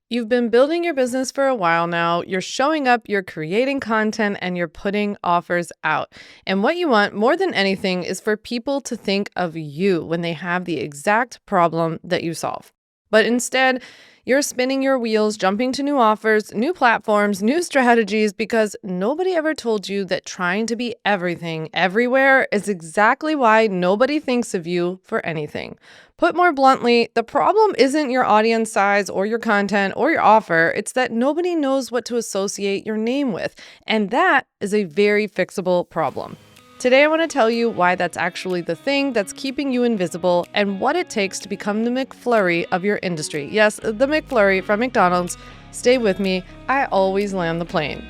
You've been building your business for a while now. You're showing up, you're creating content, and you're putting offers out. And what you want more than anything is for people to think of you when they have the exact problem that you solve. But instead, you're spinning your wheels, jumping to new offers, new platforms, new strategies because nobody ever told you that trying to be everything everywhere is exactly why nobody thinks of you for anything. Put more bluntly, the problem isn't your audience size or your content or your offer. It's that nobody knows what to associate your name with. And that is a very fixable problem. Today, I want to tell you why that's actually the thing that's keeping you invisible and what it takes to become the McFlurry of your industry. Yes, the McFlurry from McDonald's. Stay with me. I always land the plane.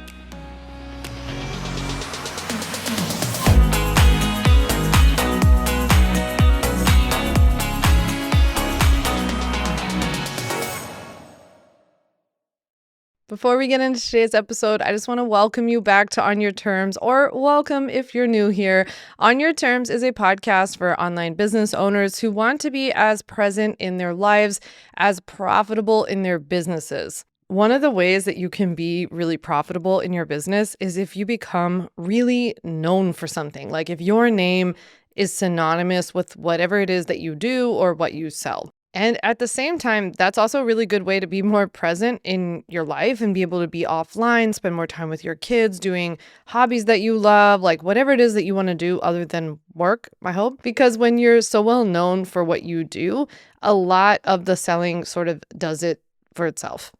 Before we get into today's episode, I just want to welcome you back to On Your Terms, or welcome if you're new here. On Your Terms is a podcast for online business owners who want to be as present in their lives, as profitable in their businesses. One of the ways that you can be really profitable in your business is if you become really known for something. Like if your name is synonymous with whatever it is that you do or what you sell. And at the same time, that's also a really good way to be more present in your life and be able to be offline, spend more time with your kids, doing hobbies that you love, like whatever it is that you want to do other than work, I hope. Because when you're so well known for what you do, a lot of the selling sort of does it for itself.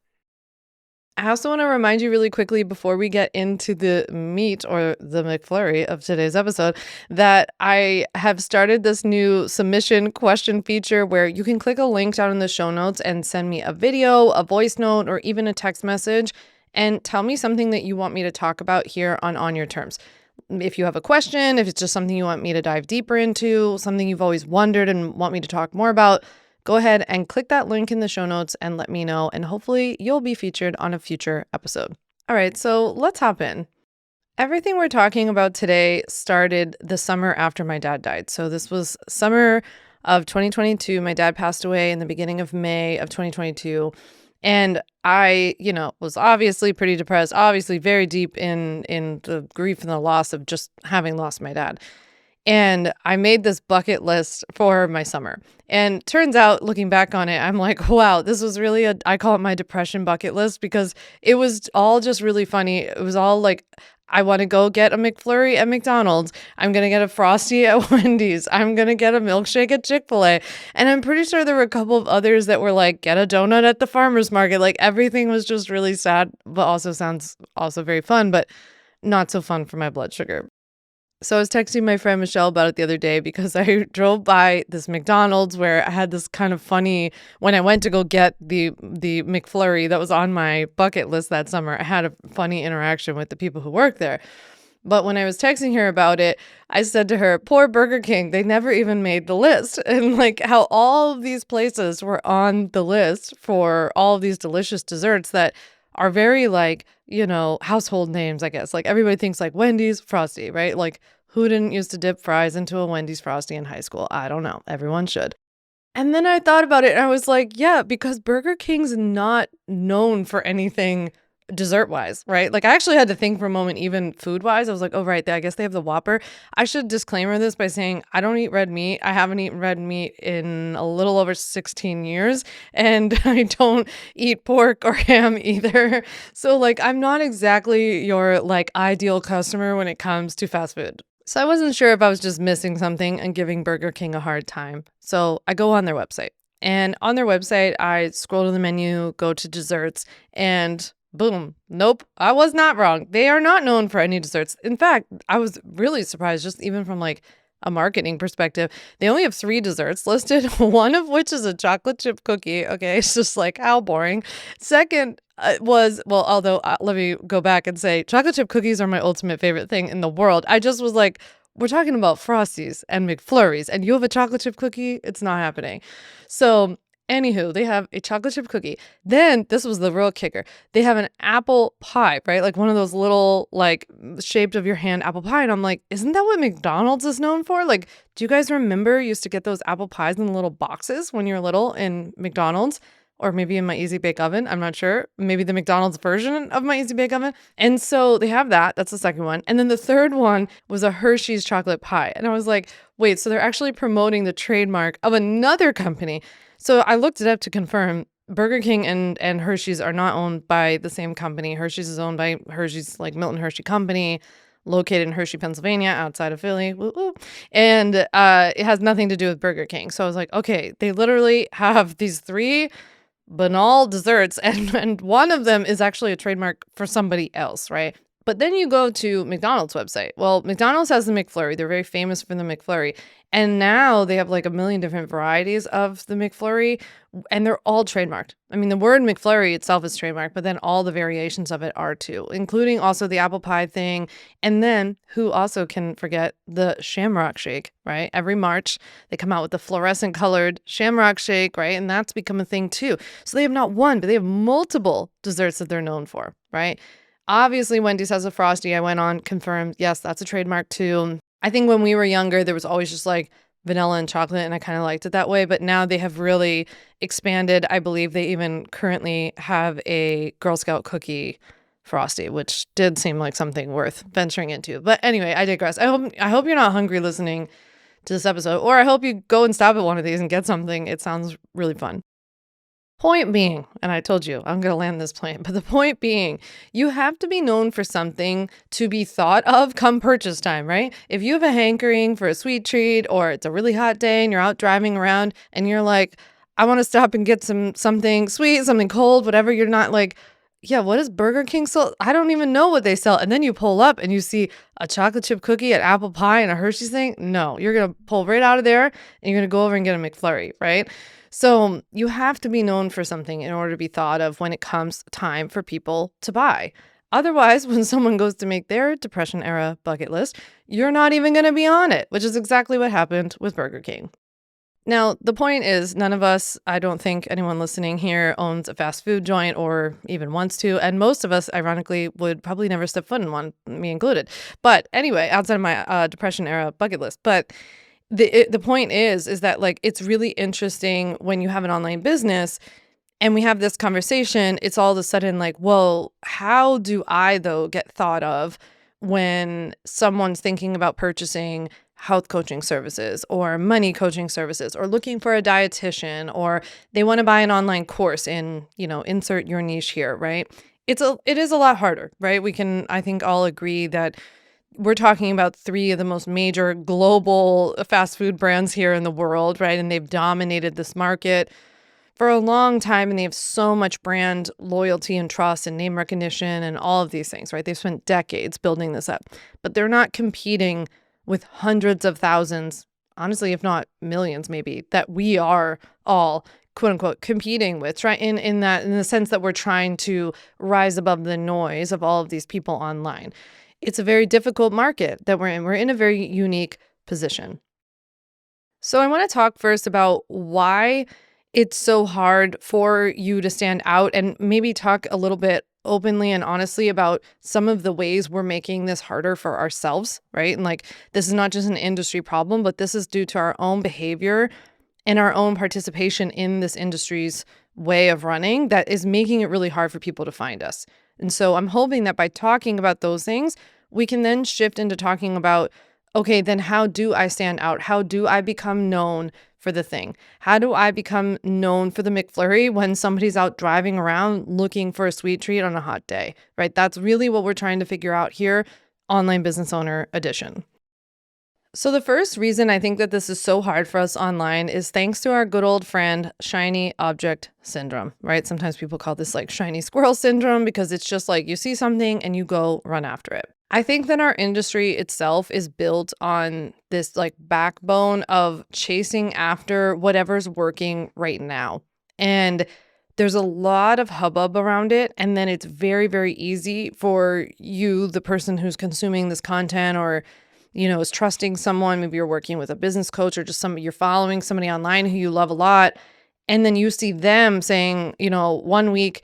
I also want to remind you really quickly before we get into the meat or the McFlurry of today's episode that I have started this new submission question feature where you can click a link down in the show notes and send me a video, a voice note, or even a text message and tell me something that you want me to talk about here on Your Terms. If you have a question, if it's just something you want me to dive deeper into, something you've always wondered and want me to talk more about, go ahead and click that link in the show notes and let me know, and hopefully you'll be featured on a future episode. All right, so let's hop in. Everything we're talking about today started the summer after my dad died. So this was summer of 2022. My dad passed away in the beginning of May of 2022. And I, was obviously pretty depressed, obviously very deep in the grief and the loss of just having lost my dad. And I made this bucket list for my summer. And turns out, looking back on it, I'm like, wow, this was really I call it my depression bucket list because it was all just really funny. It was all like, I want to go get a McFlurry at McDonald's. I'm going to get a Frosty at Wendy's. I'm going to get a milkshake at Chick-fil-A. And I'm pretty sure there were a couple of others that were like, get a donut at the farmer's market. Like everything was just really sad, but also sounds also very fun, but not so fun for my blood sugar. So I was texting my friend Michelle about it the other day because I drove by this McDonald's where I had this kind of funny, when I went to go get the McFlurry that was on my bucket list that summer, I had a funny interaction with the people who work there. But when I was texting her about it, I said to her, poor Burger King, they never even made the list. And like how all of these places were on the list for all of these delicious desserts that are very like, household names, I guess. Like everybody thinks like Wendy's, Frosty, right? Like who didn't used to dip fries into a Wendy's Frosty in high school? I don't know. Everyone should. And then I thought about it and I was like, yeah, because Burger King's not known for anything dessert-wise, right? Like I actually had to think for a moment, even food-wise. I was like, oh, right, I guess they have the Whopper. I should disclaimer this by saying I don't eat red meat. I haven't eaten red meat in a little over 16 years, and I don't eat pork or ham either. So like I'm not exactly your like ideal customer when it comes to fast food. So I wasn't sure if I was just missing something and giving Burger King a hard time. So I go on their website. And on their website, I scroll to the menu, go to desserts, and boom. Nope. I was not wrong. They are not known for any desserts. In fact, I was really surprised just even from like a marketing perspective. They only have 3 desserts listed, one of which is a chocolate chip cookie. Okay. It's just like how boring. Second let me go back and say chocolate chip cookies are my ultimate favorite thing in the world. I just was like, we're talking about Frosties and McFlurries and you have a chocolate chip cookie? It's not happening. So anywho, they have a chocolate chip cookie. Then this was the real kicker. They have an apple pie, right? Like one of those little like shaped of your hand apple pie. And I'm like, isn't that what McDonald's is known for? Like, do you guys remember you used to get those apple pies in the little boxes when you're little in McDonald's? or maybe in my Easy Bake Oven. I'm not sure. Maybe the McDonald's version of my Easy Bake Oven. And so they have that. That's the second one. And then the third one was a Hershey's chocolate pie. And I was like, wait, so they're actually promoting the trademark of another company. So I looked it up to confirm. Burger King and Hershey's are not owned by the same company. Hershey's is owned by Hershey's, like Milton Hershey Company, located in Hershey, Pennsylvania, outside of Philly. Woo woo. And it has nothing to do with Burger King. So I was like, okay, they literally have these three banal desserts, and one of them is actually a trademark for somebody else, right? But then you go to McDonald's website. Well, McDonald's has the McFlurry. They're very famous for the McFlurry. And now they have like a million different varieties of the McFlurry, and they're all trademarked. I mean, the word McFlurry itself is trademarked, but then all the variations of it are too, including also the apple pie thing. And then who also can forget the Shamrock Shake, right? Every March, they come out with the fluorescent colored Shamrock Shake, right? And that's become a thing too. So they have not one, but they have multiple desserts that they're known for, right? Obviously, Wendy's has a Frosty. I went on, confirmed. Yes, that's a trademark too. I think when we were younger, there was always just like vanilla and chocolate, and I kind of liked it that way. But now they have really expanded. I believe they even currently have a Girl Scout cookie Frosty, which did seem like something worth venturing into. But anyway, I digress. I hope you're not hungry listening to this episode, or I hope you go and stop at one of these and get something. It sounds really fun. Point being, and I told you I'm going to land this plane, but the point being, you have to be known for something to be thought of come purchase time, right? If you have a hankering for a sweet treat, or it's a really hot day and you're out driving around and you're like, I want to stop and get something sweet, something cold, whatever, you're not like, yeah, what does Burger King sell? I don't even know what they sell. And then you pull up and you see a chocolate chip cookie, an apple pie, and a Hershey's thing. No, you're going to pull right out of there and you're going to go over and get a McFlurry, right? So you have to be known for something in order to be thought of when it comes time for people to buy. Otherwise, when someone goes to make their Depression era bucket list, you're not even going to be on it, which is exactly what happened with Burger King. Now, the point is, none of us, I don't think anyone listening here owns a fast food joint or even wants to. And most of us, ironically, would probably never step foot in one, me included. But anyway, outside of my Depression era bucket list. But the point is that like it's really interesting when you have an online business and we have this conversation, it's all of a sudden like, well, how do I though get thought of when someone's thinking about purchasing health coaching services or money coaching services or looking for a dietitian, or they want to buy an online course in, insert your niche here, right? It is a lot harder, right? We can, I think, all agree that we're talking about three of the most major global fast food brands here in the world, right? And they've dominated this market for a long time, and they have so much brand loyalty and trust and name recognition and all of these things, right? They've spent decades building this up, but they're not competing with hundreds of thousands, honestly, if not millions, maybe, that we are all quote unquote competing with, right? In the sense that we're trying to rise above the noise of all of these people online. It's a very difficult market that we're in. We're in a very unique position. So I want to talk first about why it's so hard for you to stand out, and maybe talk a little bit openly and honestly about some of the ways we're making this harder for ourselves, right? And like, this is not just an industry problem, but this is due to our own behavior and our own participation in this industry's way of running that is making it really hard for people to find us. And so I'm hoping that by talking about those things, we can then shift into talking about, okay, then how do I stand out? How do I become known for the thing? How do I become known for the McFlurry when somebody's out driving around looking for a sweet treat on a hot day, right? That's really what we're trying to figure out here, Online Business Owner Edition. So the first reason I think that this is so hard for us online is thanks to our good old friend, shiny object syndrome, right? Sometimes people call this like shiny squirrel syndrome because it's just like you see something and you go run after it. I think that our industry itself is built on this like backbone of chasing after whatever's working right now. And there's a lot of hubbub around it. And then it's very, very easy for you, the person who's consuming this content, or is trusting someone. Maybe you're working with a business coach or just you're following somebody online who you love a lot. And then you see them saying, 1 week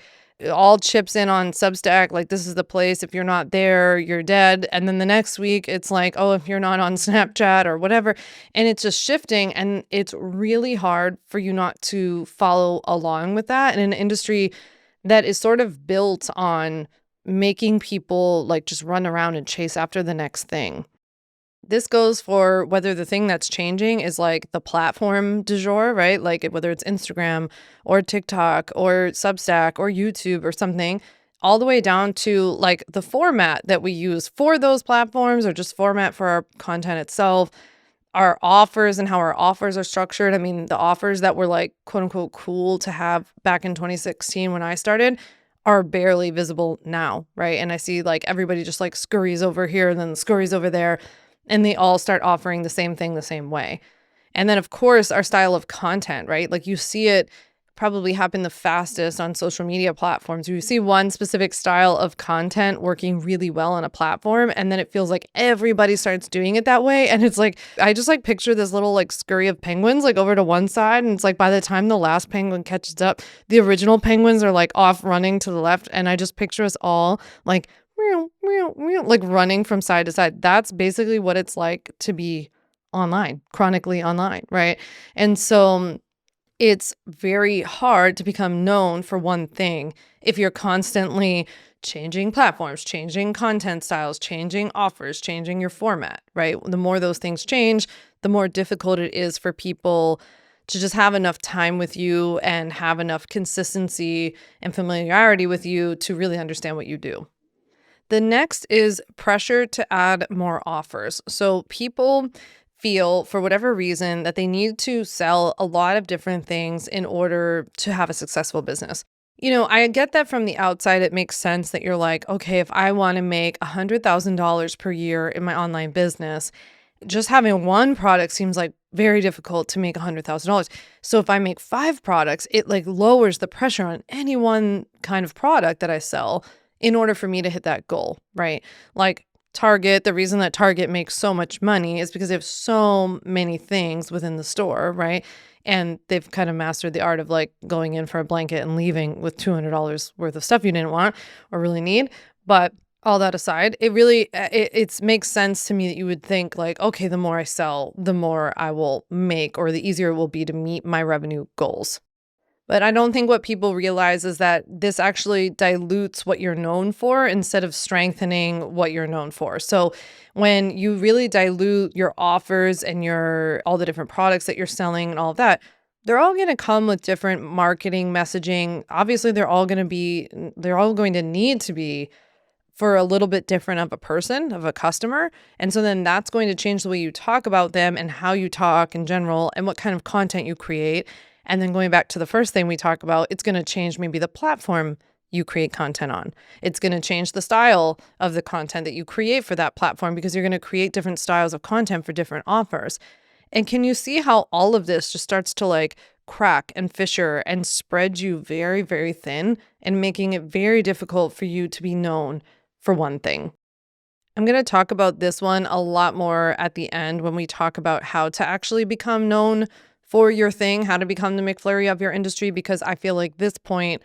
all chips in on Substack, like, this is the place. If you're not there, you're dead. And then the next week, it's like, oh, if you're not on Snapchat or whatever. And it's just shifting. And it's really hard for you not to follow along with that in an industry that is sort of built on making people like just run around and chase after the next thing. This goes for whether the thing that's changing is like the platform du jour, right? Like whether it's Instagram or TikTok or Substack or YouTube or something, all the way down to like the format that we use for those platforms or just format for our content itself, our offers and how our offers are structured. I mean, the offers that were like quote unquote cool to have back in 2016 when I started are barely visible now, right? And I see like everybody just like scurries over here and then scurries over there, and they all start offering the same thing the same way. And then, of course, our style of content, right? Like you see it probably happen the fastest on social media platforms. You see one specific style of content working really well on a platform, and then it feels like everybody starts doing it that way. And it's like, I just like picture this little like scurry of penguins like over to one side. And it's like by the time the last penguin catches up, the original penguins are like off running to the left. And I just picture us all like, meow, meow, meow, like running from side to side. That's basically what it's like to be online, chronically online, right? And so it's very hard to become known for one thing if you're constantly changing platforms, changing content styles, changing offers, changing your format, right? The more those things change, the more difficult it is for people to just have enough time with you and have enough consistency and familiarity with you to really understand what you do. The next is pressure to add more offers. So people feel, for whatever reason, that they need to sell a lot of different things in order to have a successful business. You know, I get that from the outside. It makes sense that you're like, okay, if I want to make $100,000 per year in my online business, just having one product seems like very difficult to make $100,000. So if I make 5 products, it like lowers the pressure on any one kind of product that I sell in order for me to hit that goal, right? Like Target, the reason that Target makes so much money is because they have so many things within the store, right? And they've kind of mastered the art of like going in for a blanket and leaving with $200 worth of stuff you didn't want or really need. But all that aside, it really, it makes sense to me that you would think like, okay, the more I sell, the more I will make, or the easier it will be to meet my revenue goals. But I don't think what people realize is that this actually dilutes what you're known for instead of strengthening what you're known for. So when you really dilute your offers and your all the different products that you're selling and all of that, they're all going to come with different marketing messaging. Obviously, they're all going to need to be for a little bit different of a person, of a customer. And so then that's going to change the way you talk about them and how you talk in general and what kind of content you create. And then going back to the first thing we talk about, it's going to change maybe the platform you create content on. It's going to change the style of the content that you create for that platform because you're going to create different styles of content for different offers. And can you see how all of this just starts to like crack and fissure and spread you very, very thin and making it very difficult for you to be known for one thing? I'm going to talk about this one a lot more at the end when we talk about how to actually become known for your thing, how to become the McFlurry of your industry, because I feel like this point,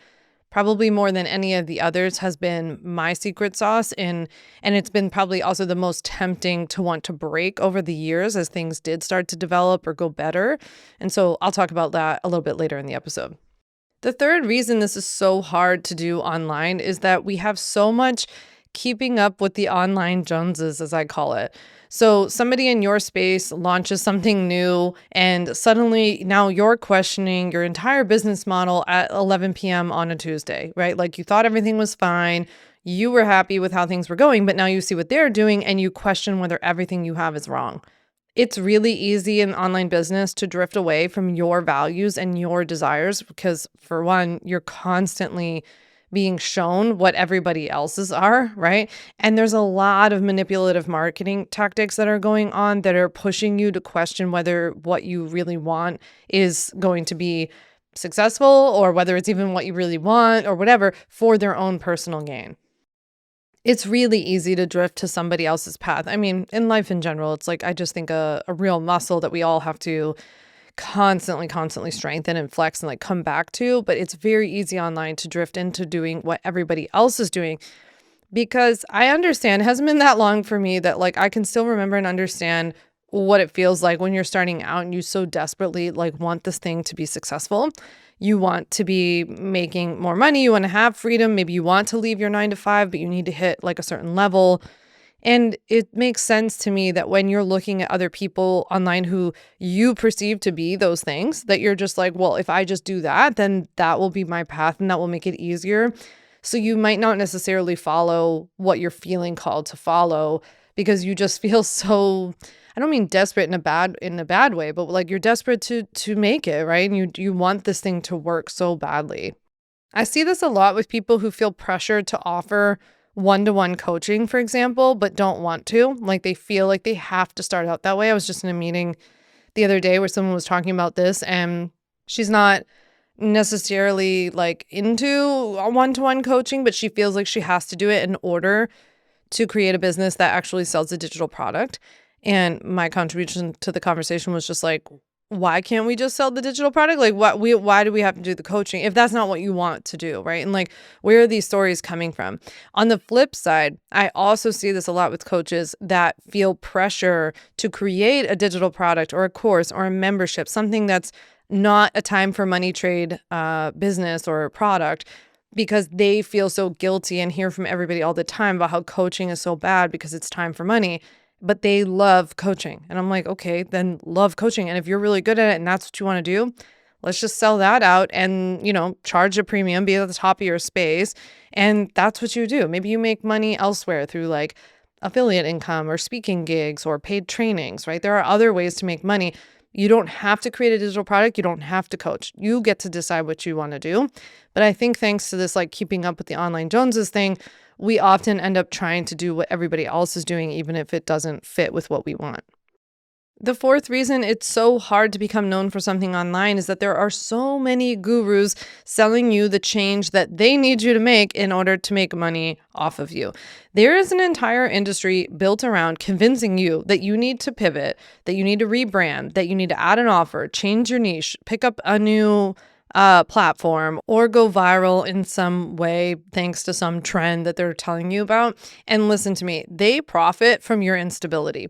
probably more than any of the others, has been my secret sauce. And it's been probably also the most tempting to want to break over the years as things did start to develop or go better. And so I'll talk about that a little bit later in the episode. The third reason this is so hard to do online is that we have so much keeping up with the online Joneses, as I call it. So somebody in your space launches something new and suddenly now you're questioning your entire business model at 11 p.m. on a Tuesday, right? Like you thought everything was fine. You were happy with how things were going, but now you see what they're doing and you question whether everything you have is wrong. It's really easy in online business to drift away from your values and your desires because, for one, you're constantly being shown what everybody else's are, right? And there's a lot of manipulative marketing tactics that are going on that are pushing you to question whether what you really want is going to be successful or whether it's even what you really want or whatever for their own personal gain. It's really easy to drift to somebody else's path. I mean, in life in general, it's like I just think a real muscle that we all have to constantly strengthen and flex and like come back to. But it's very easy online to drift into doing what everybody else is doing, because I understand it hasn't been that long for me that like I can still remember and understand what it feels like when you're starting out and you so desperately like want this thing to be successful. You want to be making more money, you want to have freedom, maybe you want to leave your 9 to 5, but you need to hit like a certain level. And it makes sense to me that when you're looking at other people online who you perceive to be those things, that you're just like, well, if I just do that, then that will be my path and that will make it easier. So you might not necessarily follow what you're feeling called to follow because you just feel so, I don't mean desperate in a bad way, but like you're desperate to make it, right? And you want this thing to work so badly. I see this a lot with people who feel pressured to offer one-to-one coaching, for example, but don't want to. Like they feel like they have to start out that way. I was just in a meeting the other day where someone was talking about this, and she's not necessarily like into a one-to-one coaching, but she feels like she has to do it in order to create a business that actually sells a digital product. And my contribution to the conversation was just like, why can't we just sell the digital product? Like why do we have to do the coaching if that's not what you want to do, right? And like, where are these stories coming from? On the flip side, I also see this a lot with coaches that feel pressure to create a digital product or a course or a membership, something that's not a time for money trade business or product, because they feel so guilty and hear from everybody all the time about how coaching is so bad because it's time for money, but they love coaching. And I'm like, okay, then love coaching. And if you're really good at it and that's what you want to do, let's just sell that out and, charge a premium, be at the top of your space. And that's what you do. Maybe you make money elsewhere through like affiliate income or speaking gigs or paid trainings, right? There are other ways to make money. You don't have to create a digital product. You don't have to coach. You get to decide what you want to do. But I think thanks to this like keeping up with the online Joneses thing, we often end up trying to do what everybody else is doing, even if it doesn't fit with what we want. The fourth reason it's so hard to become known for something online is that there are so many gurus selling you the change that they need you to make in order to make money off of you. There is an entire industry built around convincing you that you need to pivot, that you need to rebrand, that you need to add an offer, change your niche, pick up a new platform, or go viral in some way thanks to some trend that they're telling you about. And listen to me, they profit from your instability.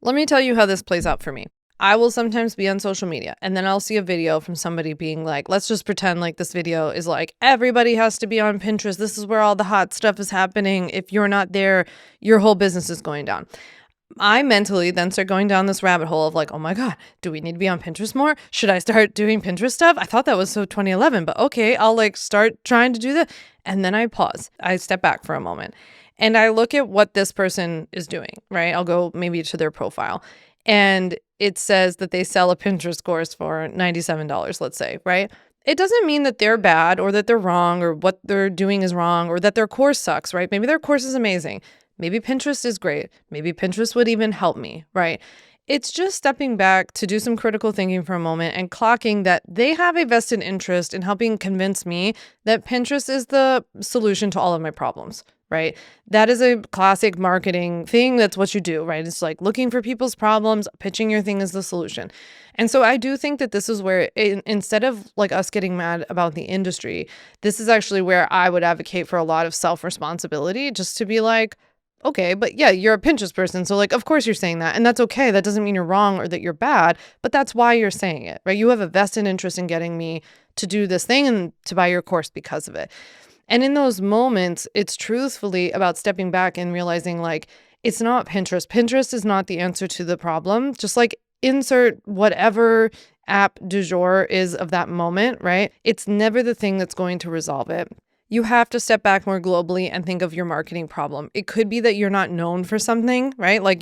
Let me tell you how this plays out for me. I will sometimes be on social media and then I'll see a video from somebody being like, let's just pretend like this video is like, everybody has to be on Pinterest. This is where all the hot stuff is happening. If you're not there, your whole business is going down. I mentally then start going down this rabbit hole of like, oh my God, do we need to be on Pinterest more? Should I start doing Pinterest stuff? I thought that was so 2011, but okay, I'll like start trying to do that. And then I pause. I step back for a moment. And I look at what this person is doing, right? I'll go maybe to their profile and it says that they sell a Pinterest course for $97, let's say, right? It doesn't mean that they're bad or that they're wrong or what they're doing is wrong or that their course sucks, right? Maybe their course is amazing. Maybe Pinterest is great. Maybe Pinterest would even help me, right? It's just stepping back to do some critical thinking for a moment and clocking that they have a vested interest in helping convince me that Pinterest is the solution to all of my problems, right? That is a classic marketing thing. That's what you do, right? It's like looking for people's problems, pitching your thing as the solution. And so I do think that this is where instead of like us getting mad about the industry, this is actually where I would advocate for a lot of self-responsibility, just to be like, okay, but yeah, you're a Pinterest person. So like, of course you're saying that. And that's okay. That doesn't mean you're wrong or that you're bad, but that's why you're saying it, right? You have a vested interest in getting me to do this thing and to buy your course because of it. And in those moments, it's truthfully about stepping back and realizing like, it's not Pinterest. Pinterest is not the answer to the problem. Just like insert whatever app du jour is of that moment, right? It's never the thing that's going to resolve it. You have to step back more globally and think of your marketing problem. It could be that you're not known for something, right? Like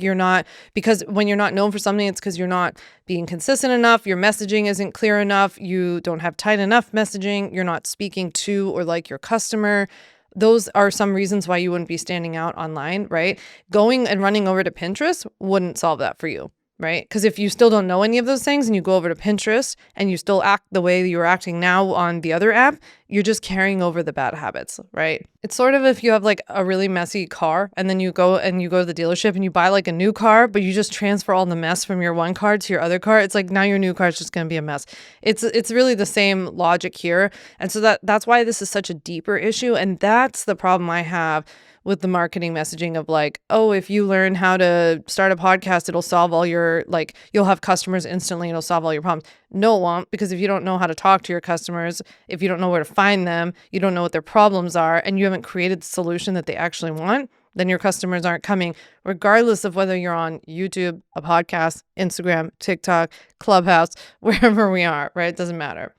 because when you're not known for something, it's because you're not being consistent enough. Your messaging isn't clear enough. You don't have tight enough messaging. You're not speaking to or like your customer. Those are some reasons why you wouldn't be standing out online, right? Going and running over to Pinterest wouldn't solve that for you. right? Because if you still don't know any of those things and you go over to Pinterest and you still act the way you're acting now on the other app, you're just carrying over the bad habits, right? It's sort of if you have like a really messy car and then you go to the dealership and you buy like a new car, but you just transfer all the mess from your one car to your other car. It's like now your new car is just going to be a mess. It's really the same logic here. And so that's why this is such a deeper issue. And that's the problem I have with the marketing messaging of like, oh, if you learn how to start a podcast, it'll solve all your, like, you'll have customers instantly, it'll solve all your problems. No, it won't, because if you don't know how to talk to your customers, if you don't know where to find them, you don't know what their problems are, and you haven't created the solution that they actually want, then your customers aren't coming, regardless of whether you're on YouTube, a podcast, Instagram, TikTok, Clubhouse, wherever we are, right? It doesn't matter.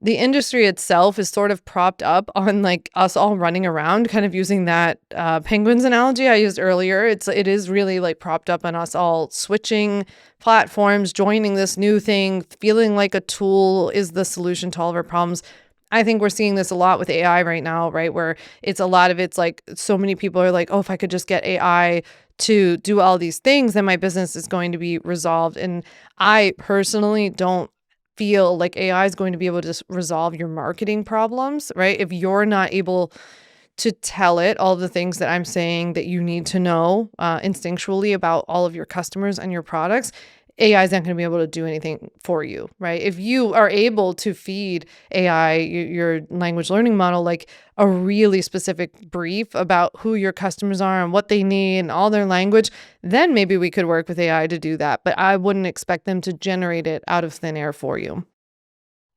The industry itself is sort of propped up on like us all running around, kind of using that penguins analogy I used earlier. It is really like propped up on us all switching platforms, joining this new thing, feeling like a tool is the solution to all of our problems. I think we're seeing this a lot with AI right now, right? Where it's like so many people are like, oh, if I could just get AI to do all these things, then my business is going to be resolved. And I personally don't feel like AI is going to be able to resolve your marketing problems, right? If you're not able to tell it all the things that I'm saying that you need to know instinctually about all of your customers and your products, AI is not going to be able to do anything for you, right? If you are able to feed AI, your language learning model, like a really specific brief about who your customers are and what they need and all their language, then maybe we could work with AI to do that. But I wouldn't expect them to generate it out of thin air for you.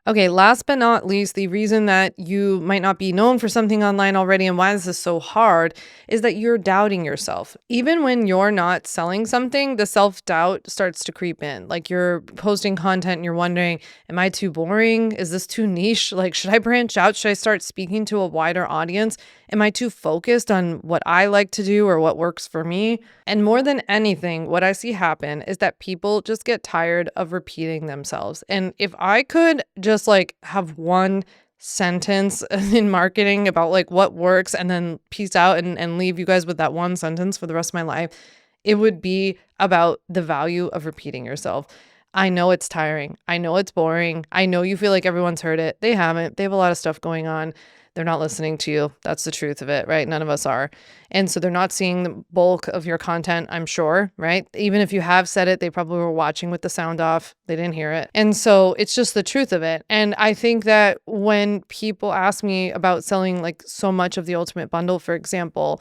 Okay, last but not least, the reason that you might not be known for something online already and why this is so hard is that you're doubting yourself. Even when you're not selling something, the self-doubt starts to creep in. Like you're posting content and you're wondering, am I too boring? Is this too niche? Like, should I branch out? Should I start speaking to a wider audience? Am I too focused on what I like to do or what works for me? And more than anything, what I see happen is that people just get tired of repeating themselves. And if I could just like have one sentence in marketing about like what works and then peace out and leave you guys with that one sentence for the rest of my life, it would be about the value of repeating yourself. I know it's tiring. I know it's boring. I know you feel like everyone's heard it. They haven't. They have a lot of stuff going on. They're not listening to you. That's the truth of it, right? None of us are. And so they're not seeing the bulk of your content, I'm sure, right? Even if you have said it, they probably were watching with the sound off. They didn't hear it. And so it's just the truth of it. And I think that when people ask me about selling like so much of the ultimate bundle, for example,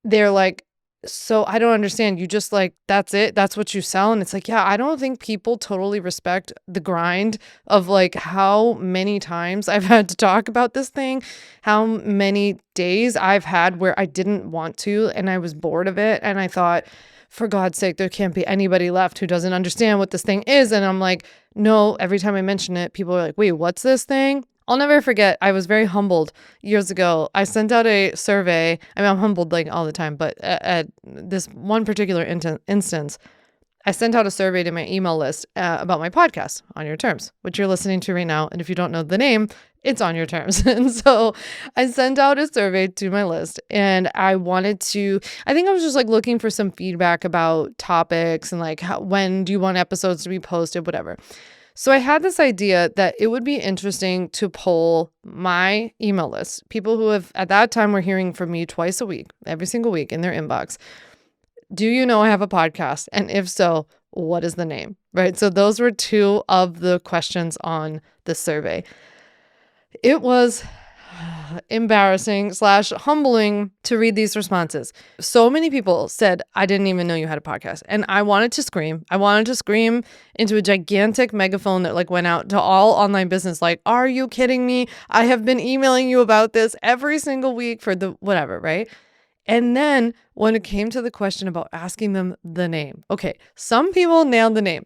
they're like, so I don't understand. You just like, that's it. That's what you sell. And it's like, yeah, I don't think people totally respect the grind of like how many times I've had to talk about this thing, how many days I've had where I didn't want to, and I was bored of it. And I thought, for God's sake, there can't be anybody left who doesn't understand what this thing is. And I'm like, no, every time I mention it, people are like, wait, what's this thing? I'll never forget, I was very humbled years ago. I sent out a survey. I mean, I'm humbled like all the time, but at this one particular instance, I sent out a survey to my email list about my podcast, On Your Terms, which you're listening to right now. And if you don't know the name, it's On Your Terms. And so I sent out a survey to my list and I think I was just like looking for some feedback about topics and like when do you want episodes to be posted, whatever. So I had this idea that it would be interesting to poll my email list, people who have at that time were hearing from me twice a week, every single week in their inbox. Do you know I have a podcast? And if so, what is the name? Right? So those were two of the questions on the survey. It was embarrassing / humbling to read these responses. So many people said, I didn't even know you had a podcast. And I wanted to scream. I wanted to scream into a gigantic megaphone that like went out to all online business. Like, are you kidding me? I have been emailing you about this every single week for the whatever, right? And then when it came to the question about asking them the name, okay, some people nailed the name.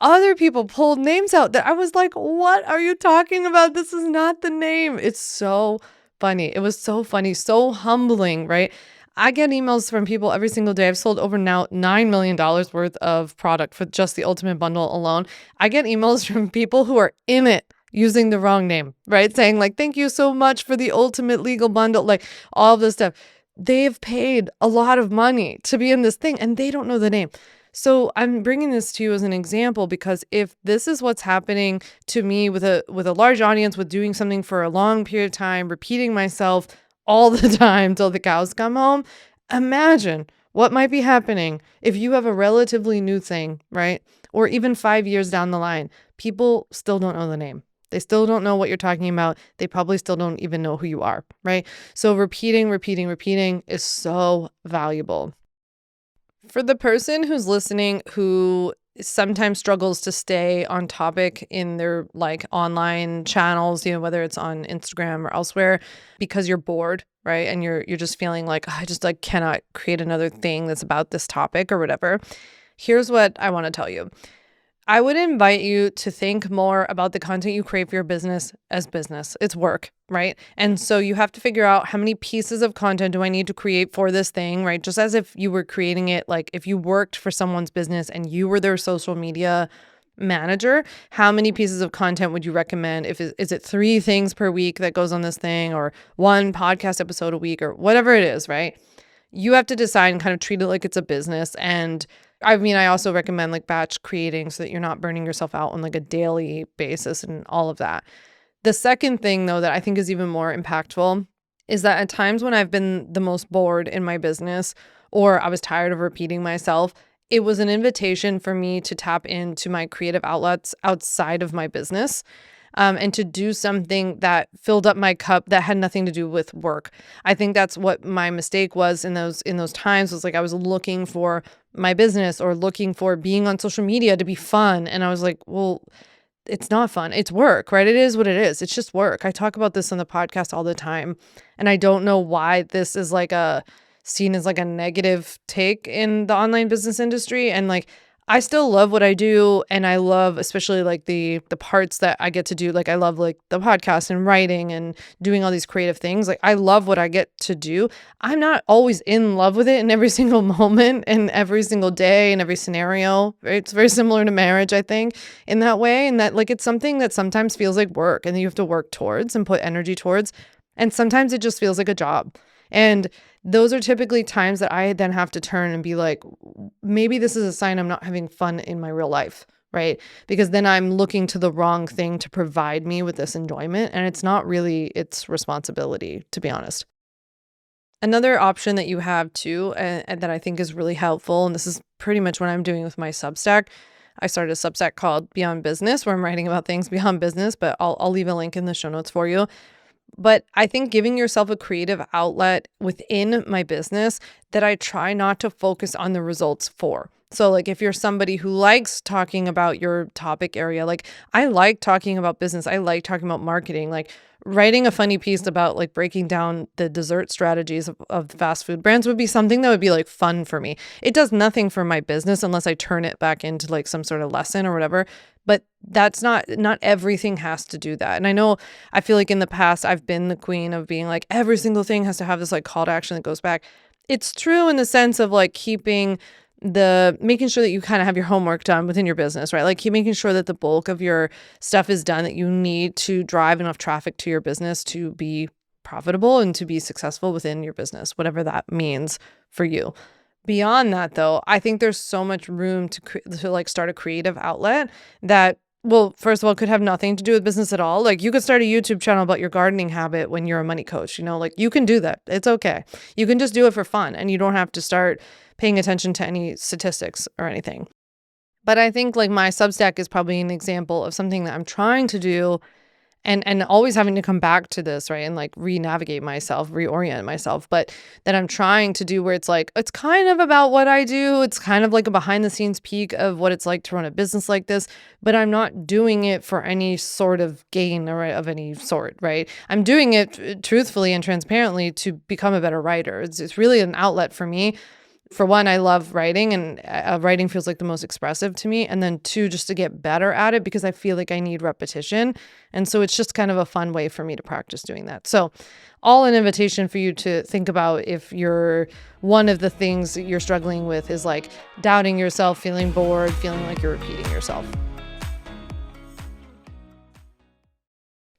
Other people pulled names out that I was like, what are you talking about? This is not the name. It's so funny. It was so funny, so humbling, right? I get emails from people every single day. I've sold over now $9 million worth of product for just the Ultimate Bundle alone. I get emails from people who are in it using the wrong name, right? Saying like, thank you so much for the Ultimate Legal Bundle, like all of this stuff. They've paid a lot of money to be in this thing and they don't know the name. So I'm bringing this to you as an example because if this is what's happening to me with a large audience, with doing something for a long period of time, repeating myself all the time till the cows come home, imagine what might be happening if you have a relatively new thing, right? Or even 5 years down the line, people still don't know the name. They still don't know what you're talking about. They probably still don't even know who you are, right? So repeating is so valuable. For the person who's listening who sometimes struggles to stay on topic in their like online channels, whether it's on Instagram or elsewhere, because you're bored, right? And you're just feeling like, "Oh, I just like cannot create another thing that's about this topic or whatever." Here's what I want to tell you. I would invite you to think more about the content you create for your business as business. It's work, right? And so you have to figure out how many pieces of content do I need to create for this thing, right? Just as if you were creating it, like if you worked for someone's business and you were their social media manager, how many pieces of content would you recommend? Is it 3 things per week that goes on this thing, or 1 podcast episode a week, or whatever it is, right? You have to decide and kind of treat it like it's a business. And I mean, I also recommend like batch creating so that you're not burning yourself out on like a daily basis and all of that. The second thing, though, that I think is even more impactful is that at times when I've been the most bored in my business, or I was tired of repeating myself, it was an invitation for me to tap into my creative outlets outside of my business. And to do something that filled up my cup that had nothing to do with work. I think that's what my mistake was in those times, was like I was looking for my business or looking for being on social media to be fun. And I was like, well, it's not fun. It's work, right? It is what it is. It's just work. I talk about this on the podcast all the time. And I don't know why this is like seen as like a negative take in the online business industry. And like, I still love what I do, and I love especially like the parts that I get to do. Like I love like the podcast and writing and doing all these creative things. Like I love what I get to do. I'm not always in love with it in every single moment and every single day and every scenario. Right? It's very similar to marriage, I think, in that way. And that like it's something that sometimes feels like work and you have to work towards and put energy towards. And sometimes it just feels like a job. And those are typically times that I then have to turn and be like, maybe this is a sign I'm not having fun in my real life, right? Because then I'm looking to the wrong thing to provide me with this enjoyment. And it's not really its responsibility, to be honest. Another option that you have too, and that I think is really helpful, and this is pretty much what I'm doing with my Substack. I started a Substack called Beyond Business, where I'm writing about things beyond business, but I'll leave a link in the show notes for you. But I think giving yourself a creative outlet within my business that I try not to focus on the results for. So like if you're somebody who likes talking about your topic area, like I like talking about business, I like talking about marketing, like writing a funny piece about like breaking down the dessert strategies of fast food brands would be something that would be like fun for me. It does nothing for my business unless I turn it back into like some sort of lesson or whatever. But that's not everything has to do that. And I feel like in the past I've been the queen of being like every single thing has to have this like call to action that goes back. It's true in the sense of like making sure that you kind of have your homework done within your business, right? Like keep making sure that the bulk of your stuff is done that you need to drive enough traffic to your business to be profitable and to be successful within your business, whatever that means for you. Beyond that, though, I think there's so much room to like start a creative outlet that, well, first of all, could have nothing to do with business at all. Like you could start a YouTube channel about your gardening habit when you're a money coach, like you can do that. It's okay. You can just do it for fun and you don't have to start paying attention to any statistics or anything. But I think like my Substack is probably an example of something that I'm trying to do and always having to come back to this, right? And like re-navigate myself, reorient myself, but that I'm trying to do where it's like, it's kind of about what I do. It's kind of like a behind the scenes peek of what it's like to run a business like this, but I'm not doing it for any sort of gain or of any sort, right? I'm doing it truthfully and transparently to become a better writer. It's really an outlet for me. For one, I love writing and writing feels like the most expressive to me. And then 2, just to get better at it because I feel like I need repetition. And so it's just kind of a fun way for me to practice doing that. So all an invitation for you to think about if you're one of the things that you're struggling with is like doubting yourself, feeling bored, feeling like you're repeating yourself.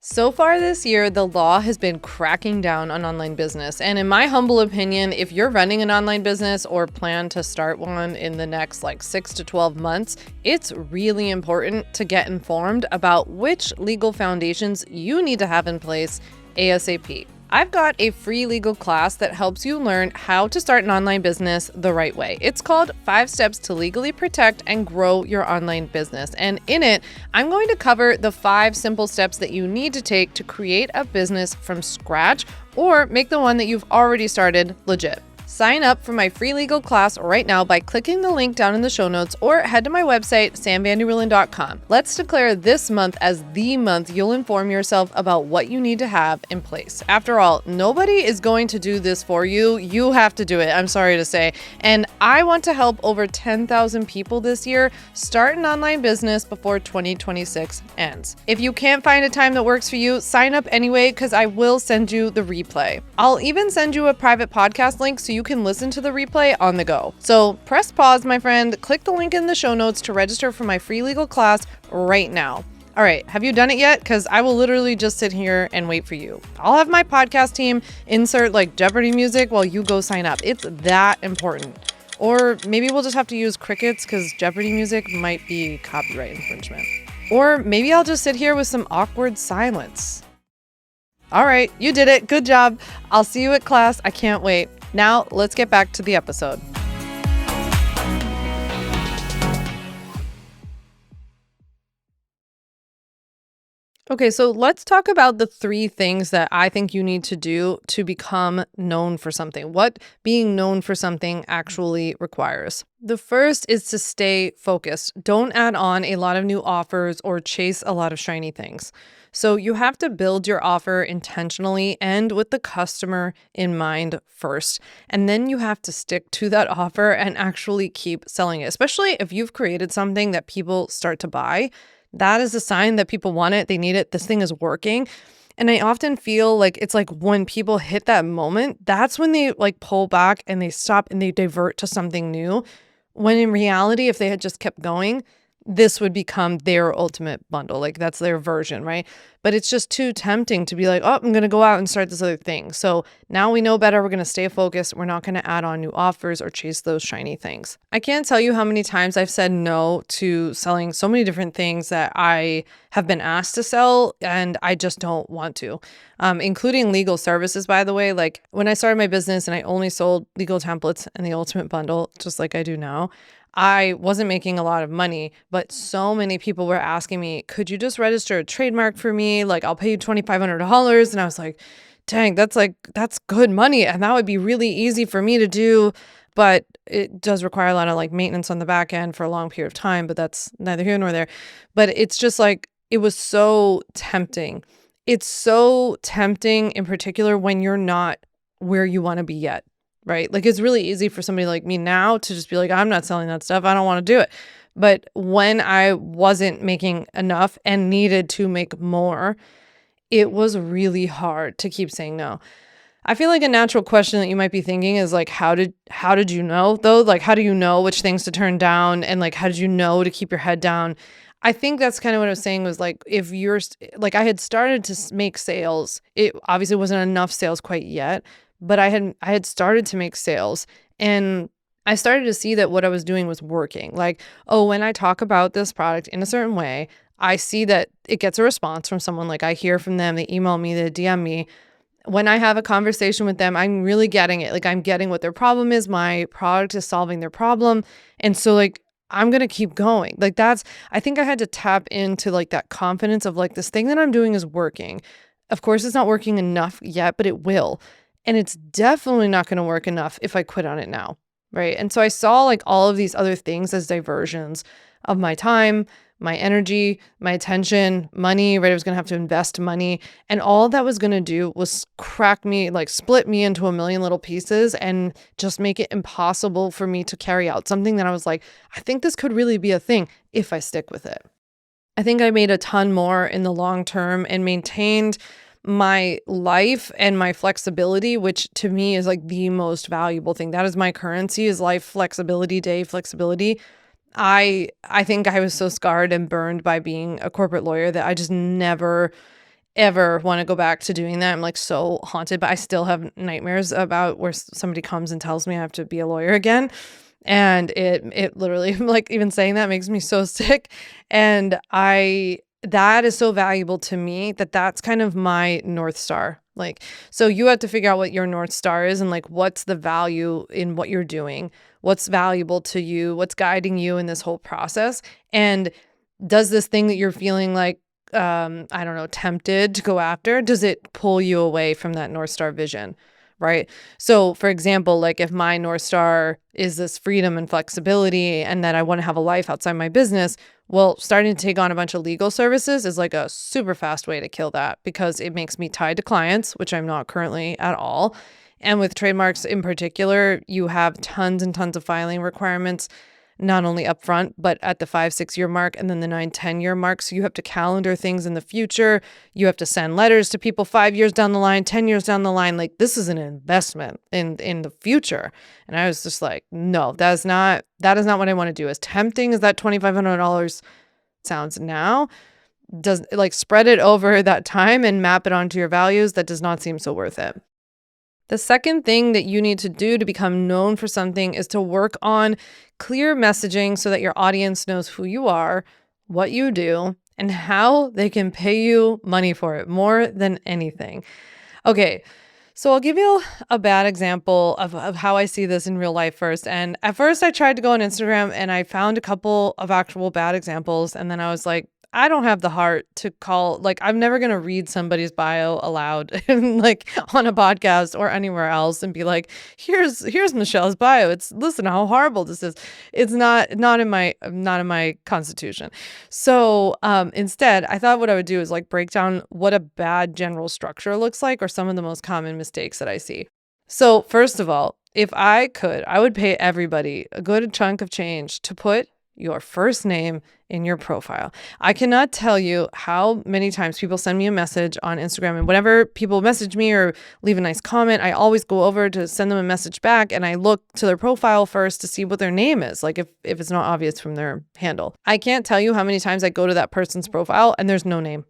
So far this year, the law has been cracking down on online business. And in my humble opinion, if you're running an online business or plan to start one in the next 6 to 12 months, it's really important to get informed about which legal foundations you need to have in place ASAP. I've got a free legal class that helps you learn how to start an online business the right way. It's called 5 Steps to Legally Protect and Grow Your Online Business. And in it, I'm going to cover the 5 simple steps that you need to take to create a business from scratch or make the one that you've already started legit. Sign up for my free legal class right now by clicking the link down in the show notes or head to my website, samvanderwielen.com. Let's declare this month as the month you'll inform yourself about what you need to have in place. After all, nobody is going to do this for you. You have to do it, I'm sorry to say. And I want to help over 10,000 people this year start an online business before 2026 ends. If you can't find a time that works for you, sign up anyway because I will send you the replay. I'll even send you a private podcast link so you can listen to the replay on the go. So press pause, my friend, click the link in the show notes to register for my free legal class right now. All right, have you done it yet? Because I will literally just sit here and wait for you. I'll have my podcast team insert Jeopardy music while you go sign up. It's that important. Or maybe we'll just have to use crickets because Jeopardy music might be copyright infringement. Or maybe I'll just sit here with some awkward silence. All right, you did it. Good job. I'll see you at class. I can't wait. Now, let's get back to the episode. Okay, so let's talk about the 3 things that I think you need to do to become known for something. What being known for something actually requires. The first is to stay focused. Don't add on a lot of new offers or chase a lot of shiny things. So you have to build your offer intentionally and with the customer in mind first. And then you have to stick to that offer and actually keep selling it, especially if you've created something that people start to buy. That is a sign that people want it, they need it, this thing is working. And I often feel it's when people hit that moment, that's when they pull back and they stop and they divert to something new. When in reality, if they had just kept going, this would become their ultimate bundle. That's their version, right? But it's just too tempting to be oh, I'm going to go out and start this other thing. So now we know better. We're going to stay focused. We're not going to add on new offers or chase those shiny things. I can't tell you how many times I've said no to selling so many different things that I have been asked to sell and I just don't want to, including legal services, by the way. When I started my business and I only sold legal templates and the ultimate bundle, just like I do now, I wasn't making a lot of money, but so many people were asking me, could you just register a trademark for me? I'll pay you $2,500. And I was like, dang, that's good money. And that would be really easy for me to do. But it does require a lot of maintenance on the back end for a long period of time, but that's neither here nor there. But it's just it was so tempting. It's so tempting in particular when you're not where you want to be yet. Right? It's really easy for somebody like me now to just be I'm not selling that stuff. I don't want to do it. But when I wasn't making enough and needed to make more, it was really hard to keep saying no. I feel a natural question that you might be thinking is how did you know though? How do you know which things to turn down? And how did you know to keep your head down? I think that's kind of what I was saying was if you're I had started to make sales, it obviously wasn't enough sales quite yet. But I had started to make sales and I started to see that what I was doing was working. When I talk about this product in a certain way, I see that it gets a response from someone. I hear from them, they email me, they DM me. When I have a conversation with them, I'm really getting it. I'm getting what their problem is. My product is solving their problem. And so I'm going to keep going. I think I had to tap into that confidence of this thing that I'm doing is working. Of course, it's not working enough yet, but it will. And it's definitely not going to work enough if I quit on it now, right? And so I saw all of these other things as diversions of my time, my energy, my attention, money, right? I was going to have to invest money. And all that was going to do was crack me, split me into a million little pieces and just make it impossible for me to carry out something that I was I think this could really be a thing if I stick with it. I think I made a ton more in the long term and maintained my life and my flexibility, which to me is the most valuable thing. That is my currency, is life flexibility, day flexibility. I think I was so scarred and burned by being a corporate lawyer that I just never ever want to go back to doing that. I'm like so haunted, but I still have nightmares about where somebody comes and tells me I have to be a lawyer again. And it literally, like, even saying that makes me so sick. And that is so valuable to me that that's kind of my North Star. Like, so you have to figure out what your North Star is and like what's the value in what you're doing, what's valuable to you, what's guiding you in this whole process. And does this thing that you're feeling like, I don't know, tempted to go after, does it pull you away from that North Star vision? Right. So, for example, like if my North Star is this freedom and flexibility and that I want to have a life outside my business, well, starting to take on a bunch of legal services is like a super fast way to kill that because it makes me tied to clients, which I'm not currently at all. And with trademarks in particular, you have tons and tons of filing requirements, not only upfront, but at the 5-6 year mark and then the 9-10 year mark. So you have to calendar things in the future. You have to send letters to people 5 years down the line, 10 years down the line. Like this is an investment in the future. And I was just like, no, that is not what I want to do. As tempting as that $2,500 sounds now, does like spread it over that time and map it onto your values. That does not seem so worth it. The second thing that you need to do to become known for something is to work on clear messaging so that your audience knows who you are, what you do, and how they can pay you money for it more than anything. Okay, so I'll give you a bad example of how I see this in real life first. And at first I tried to go on Instagram and I found a couple of actual bad examples. And then I was like, I don't have the heart to call, like, I'm never going to read somebody's bio aloud and like on a podcast or anywhere else and be like, here's Michelle's bio. Listen how horrible this is. It's not in my constitution. So instead, I thought what I would do is like break down what a bad general structure looks like or some of the most common mistakes that I see. So first of all, if I could, I would pay everybody a good chunk of change to put your first name in your profile. I cannot tell you how many times people send me a message on Instagram, and whenever people message me or leave a nice comment, I always go over to send them a message back and I look to their profile first to see what their name is, like if it's not obvious from their handle. I can't tell you how many times I go to that person's profile and there's no name.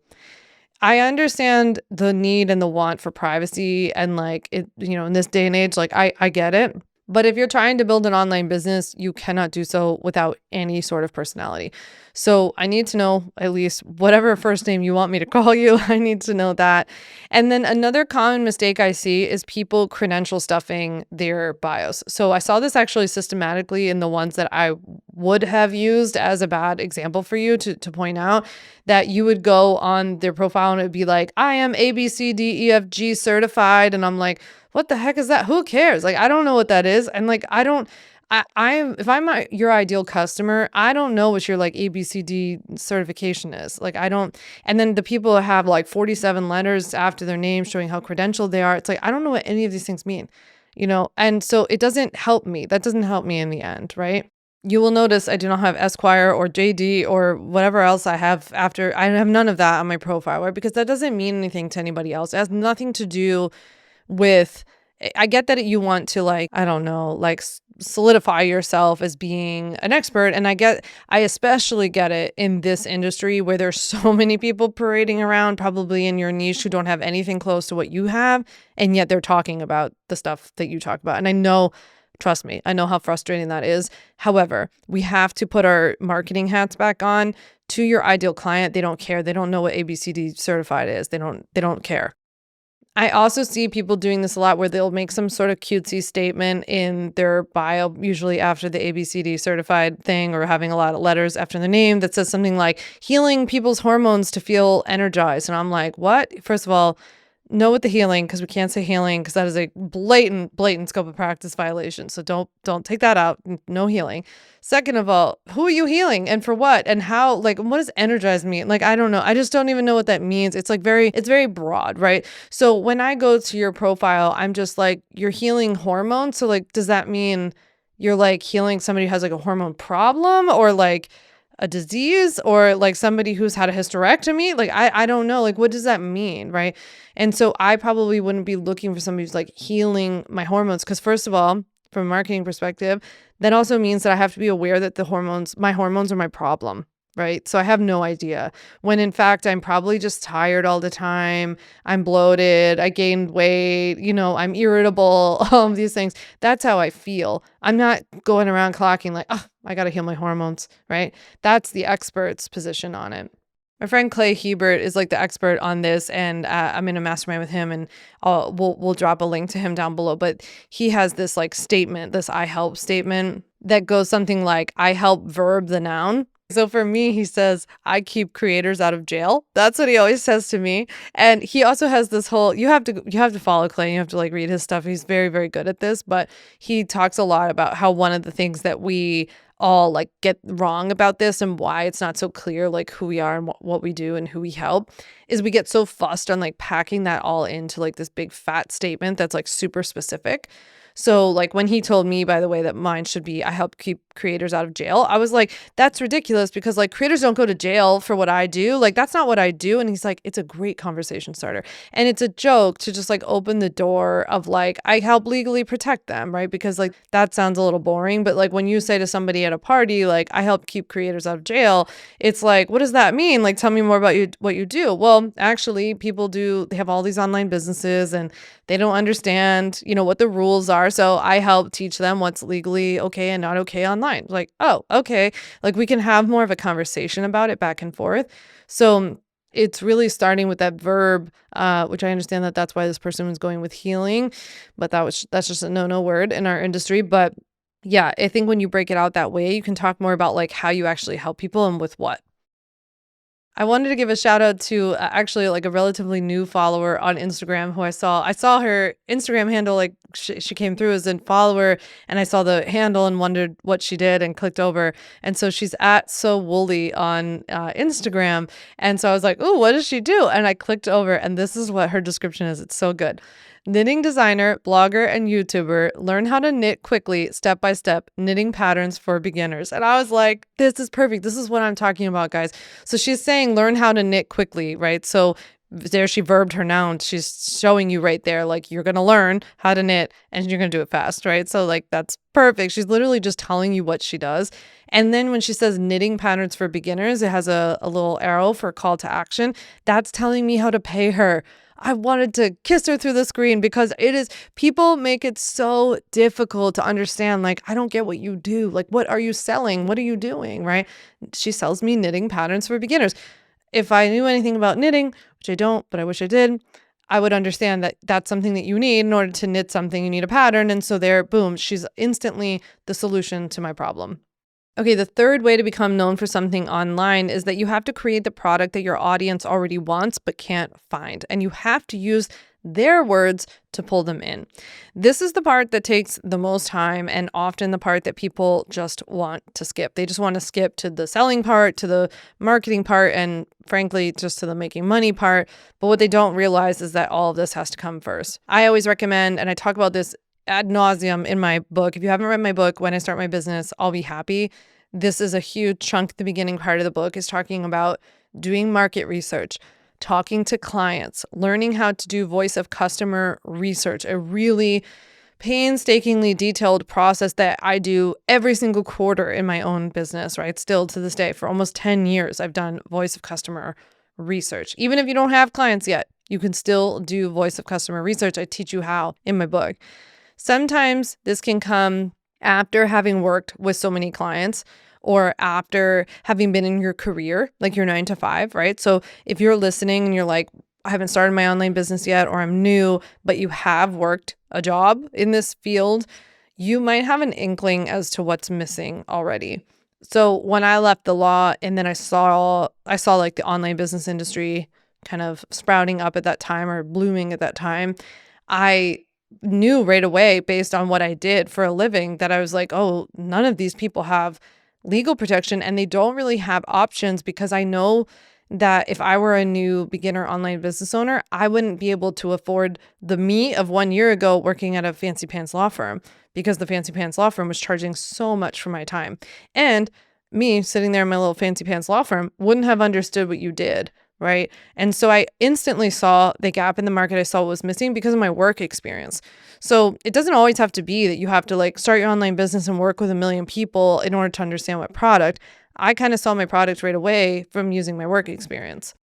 I understand the need and the want for privacy and like it, in this day and age, like I get it. But if you're trying to build an online business, you cannot do so without any sort of personality. So I need to know at least whatever first name you want me to call you. I need to know that. And then another common mistake I see is people credential stuffing their bios. So I saw this actually systematically in the ones that I would have used as a bad example for you to point out, that you would go on their profile and it would be like, I am ABCDEFG certified. And I'm like, what the heck is that? Who cares? Like, I don't know what that is. And like, if I'm your ideal customer, I don't know what your like ABCD certification is. Like, I don't, and then the people that have like 47 letters after their name showing how credentialed they are. It's like, I don't know what any of these things mean, and so it doesn't help me. That doesn't help me in the end, right? You will notice I do not have Esquire or JD or whatever else I have after. I have none of that on my profile, right? Because that doesn't mean anything to anybody else. It has nothing to do with, I get that you want to like, I don't know, like solidify yourself as being an expert. And I especially get it in this industry where there's so many people parading around, probably in your niche, who don't have anything close to what you have. And yet they're talking about the stuff that you talk about. And I know, trust me, I know how frustrating that is. However, we have to put our marketing hats back on. To your ideal client, they don't care. They don't know what ABCD certified is. They don't care. I also see people doing this a lot where they'll make some sort of cutesy statement in their bio, usually after the ABCD certified thing, or having a lot of letters after the name that says something like healing people's hormones to feel energized. And I'm like, what? First of all, know what the healing, because we can't say healing because that is a blatant scope of practice violation. So don't take that out. No healing. Second of all, who are you healing and for what and how? Like, what does energize mean? Like, I don't know. I just don't even know what that means. It's very broad, right? So when I go to your profile, I'm just like, you're healing hormones. So like, does that mean you're like healing somebody who has like a hormone problem or like a disease or like somebody who's had a hysterectomy? Like, I don't know. Like, what does that mean? Right. And so I probably wouldn't be looking for somebody who's like healing my hormones. Because first of all, from a marketing perspective, that also means that I have to be aware that my hormones are my problem. right? So I have no idea. When in fact, I'm probably just tired all the time. I'm bloated. I gained weight. I'm irritable. All of these things. That's how I feel. I'm not going around clocking like, oh, I got to heal my hormones, right? That's the expert's position on it. My friend Clay Hebert is like the expert on this, and I'm in a mastermind with him, and we'll drop a link to him down below. But he has this like statement, this I help statement that goes something like, I help verb the noun. So for me, he says, I keep creators out of jail. That's what he always says to me. And he also has this whole, you have to follow Clay, you have to like read his stuff. He's very, very good at this, but he talks a lot about how one of the things that we all like get wrong about this and why it's not so clear like who we are and what we do and who we help is we get so fussed on like packing that all into like this big fat statement that's like super specific. So like when he told me, by the way, that mine should be, I help keep creators out of jail, I was like, that's ridiculous because like creators don't go to jail for what I do. Like that's not what I do. And he's like, it's a great conversation starter. And it's a joke to just like open the door of like, I help legally protect them, right? Because like that sounds a little boring. But like when you say to somebody at a party, like I help keep creators out of jail, it's like, what does that mean? Like, tell me more about what you do. Well, actually people they have all these online businesses and they don't understand, what the rules are. So I help teach them what's legally okay and not okay online. Like, oh, okay. Like we can have more of a conversation about it back and forth. So it's really starting with that verb, which I understand that that's why this person was going with healing, but that's just a no word in our industry. But yeah, I think when you break it out that way, you can talk more about like how you actually help people and with what. I wanted to give a shout out to actually like a relatively new follower on Instagram who I saw her Instagram handle, like she came through as a follower and I saw the handle and wondered what she did and clicked over. And so she's at So Woolly on Instagram. And so I was like, oh, what does she do? And I clicked over and this is what her description is. It's so good. Knitting designer, blogger, and YouTuber, learn how to knit quickly, step by step, knitting patterns for beginners. And I was like, this is perfect. This is what I'm talking about, guys. So she's saying learn how to knit quickly, right? So there she verbed her noun. She's showing you right there, like you're going to learn how to knit and you're going to do it fast, right? So like that's perfect. She's literally just telling you what she does. And then when she says knitting patterns for beginners, it has a little arrow for call to action. That's telling me how to pay her. I wanted to kiss her through the screen because people make it so difficult to understand. Like, I don't get what you do. Like, what are you selling? What are you doing? Right? She sells me knitting patterns for beginners. If I knew anything about knitting, which I don't, but I wish I did, I would understand that that's something that you need in order to knit something. You need a pattern. And so there, boom, she's instantly the solution to my problem. Okay, the third way to become known for something online is that you have to create the product that your audience already wants but can't find. And you have to use their words to pull them in. This is the part that takes the most time and often the part that people just want to skip. They just want to skip to the selling part, to the marketing part, and frankly, just to the making money part. But what they don't realize is that all of this has to come first. I always recommend, and I talk about this ad nauseum in my book. If you haven't read my book, When I Start My Business, I'll Be Happy. This is a huge chunk. The beginning part of the book is talking about doing market research, talking to clients, learning how to do voice of customer research, a really painstakingly detailed process that I do every single quarter in my own business, right? Still to this day, for almost 10 years, I've done voice of customer research. Even if you don't have clients yet, you can still do voice of customer research. I teach you how in my book. Sometimes this can come after having worked with so many clients or after having been in your career, like your 9 to 5, right? So if you're listening and you're like, I haven't started my online business yet, or I'm new, but you have worked a job in this field, you might have an inkling as to what's missing already. So when I left the law and then I saw like the online business industry kind of sprouting up at that time or blooming at that time, I knew right away based on what I did for a living that I was like, oh, none of these people have legal protection and they don't really have options, because I know that if I were a new beginner online business owner, I wouldn't be able to afford the me of 1 year ago working at a fancy pants law firm, because the fancy pants law firm was charging so much for my time. And me sitting there in my little fancy pants law firm wouldn't have understood what you did. Right. And so I instantly saw the gap in the market. I saw what was missing because of my work experience. So it doesn't always have to be that you have to like start your online business and work with 1 million people in order to understand what product. I kind of saw my product right away from using my work experience.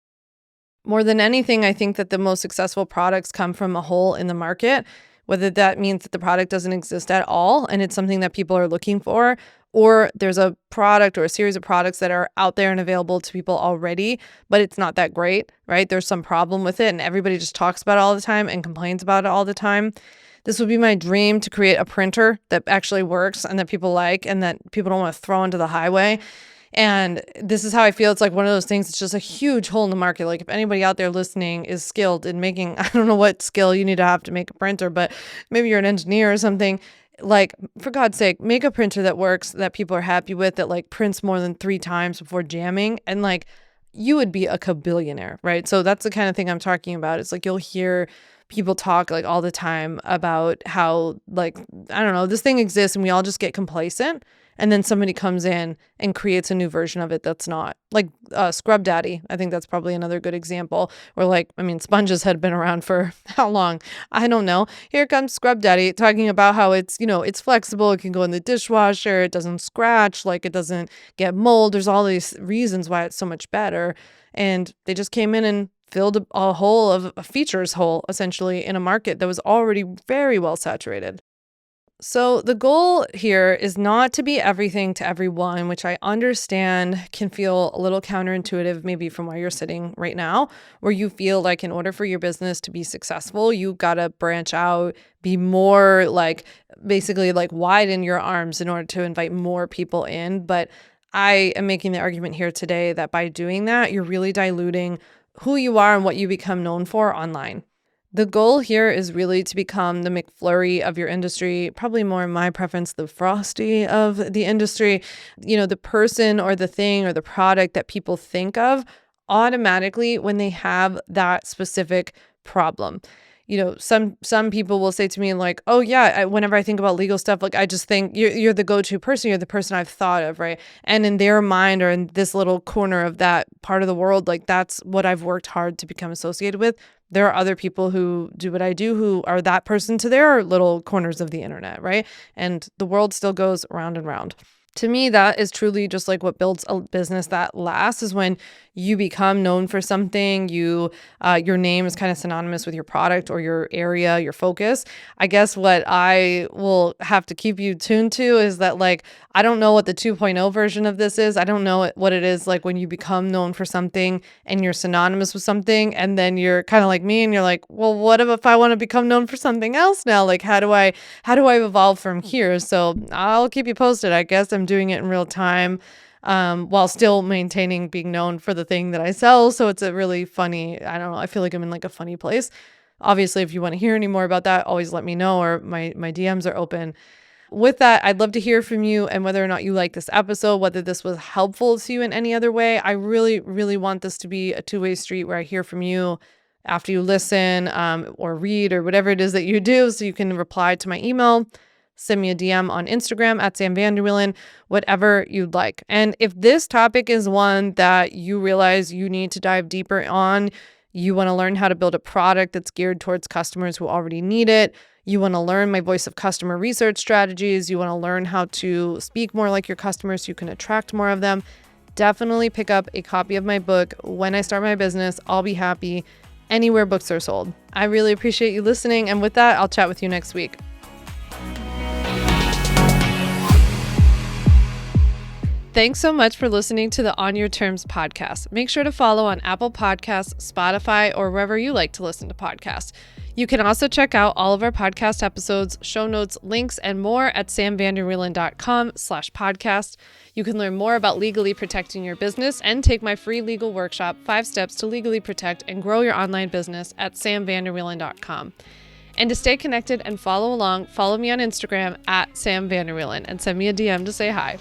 More than anything, I think that the most successful products come from a hole in the market, whether that means that the product doesn't exist at all and it's something that people are looking for, or there's a product or a series of products that are out there and available to people already, but it's not that great, right? There's some problem with it and everybody just talks about it all the time and complains about it all the time. This would be my dream, to create a printer that actually works and that people like and that people don't want to throw into the highway. And this is how I feel. It's like one of those things. It's just a huge hole in the market. Like if anybody out there listening is skilled in making, I don't know what skill you need to have to make a printer, but maybe you're an engineer or something. Like, for God's sake, make a printer that works, that people are happy with, that like prints more than 3 times before jamming. And like, you would be a kabillionaire, right? So that's the kind of thing I'm talking about. It's like you'll hear people talk like all the time about how, like, I don't know, this thing exists and we all just get complacent. And then somebody comes in and creates a new version of it that's not. Like Scrub Daddy, I think that's probably another good example. Where like, I mean, sponges had been around for how long? I don't know. Here comes Scrub Daddy talking about how it's, it's flexible. It can go in the dishwasher. It doesn't scratch. Like it doesn't get mold. There's all these reasons why it's so much better. And they just came in and filled a hole of a features hole, essentially, in a market that was already very well saturated. So the goal here is not to be everything to everyone, which I understand can feel a little counterintuitive, maybe from where you're sitting right now, where you feel like in order for your business to be successful, you gotta branch out, be more like, basically like widen your arms in order to invite more people in. But I am making the argument here today that by doing that, you're really diluting who you are and what you become known for online. The goal here is really to become the McFlurry of your industry, probably more in my preference, the Frosty of the industry, the person or the thing or the product that people think of automatically when they have that specific problem. Some people will say to me like, oh yeah, whenever I think about legal stuff, like I just think you're the go-to person. You're the person I've thought of, right? And in their mind or in this little corner of that part of the world, like that's what I've worked hard to become associated with. There are other people who do what I do who are that person to their little corners of the internet, right? And the world still goes round and round. To me, that is truly just like what builds a business that lasts, is when you become known for something, your name is kind of synonymous with your product or your area, your focus. I guess what I will have to keep you tuned to is that, like, I don't know what the 2.0 version of this is. I don't know what it is like when you become known for something and you're synonymous with something, and then you're kind of like me and you're like, well, what if I want to become known for something else now? Like, how do I evolve from here? So I'll keep you posted. I guess I'm doing it in real time, while still maintaining being known for the thing that I sell. So it's a really funny, I don't know, I feel like I'm in like a funny place. Obviously, if you want to hear any more about that, always let me know, or my DMs are open. With that, I'd love to hear from you and whether or not you like this episode, whether this was helpful to you in any other way. I really, really want this to be a two-way street where I hear from you after you listen, or read, or whatever it is that you do. So you can reply to my email, send me a DM on Instagram at @SamVanderWielen, whatever you'd like. And if this topic is one that you realize you need to dive deeper on, you want to learn how to build a product that's geared towards customers who already need it, you want to learn my voice of customer research strategies, you want to learn how to speak more like your customers so you can attract more of them, definitely pick up a copy of my book, When I Start My Business, I'll Be Happy, anywhere books are sold. I really appreciate you listening. And with that, I'll chat with you next week. Thanks so much for listening to the On Your Terms podcast. Make sure to follow on Apple Podcasts, Spotify, or wherever you like to listen to podcasts. You can also check out all of our podcast episodes, show notes, links, and more at samvanderwielen.com/podcast. You can learn more about legally protecting your business and take my free legal workshop, 5 Steps to Legally Protect and Grow Your Online Business, at samvanderwielen.com. And to stay connected and follow along, follow me on Instagram at samvanderwielen and send me a DM to say hi.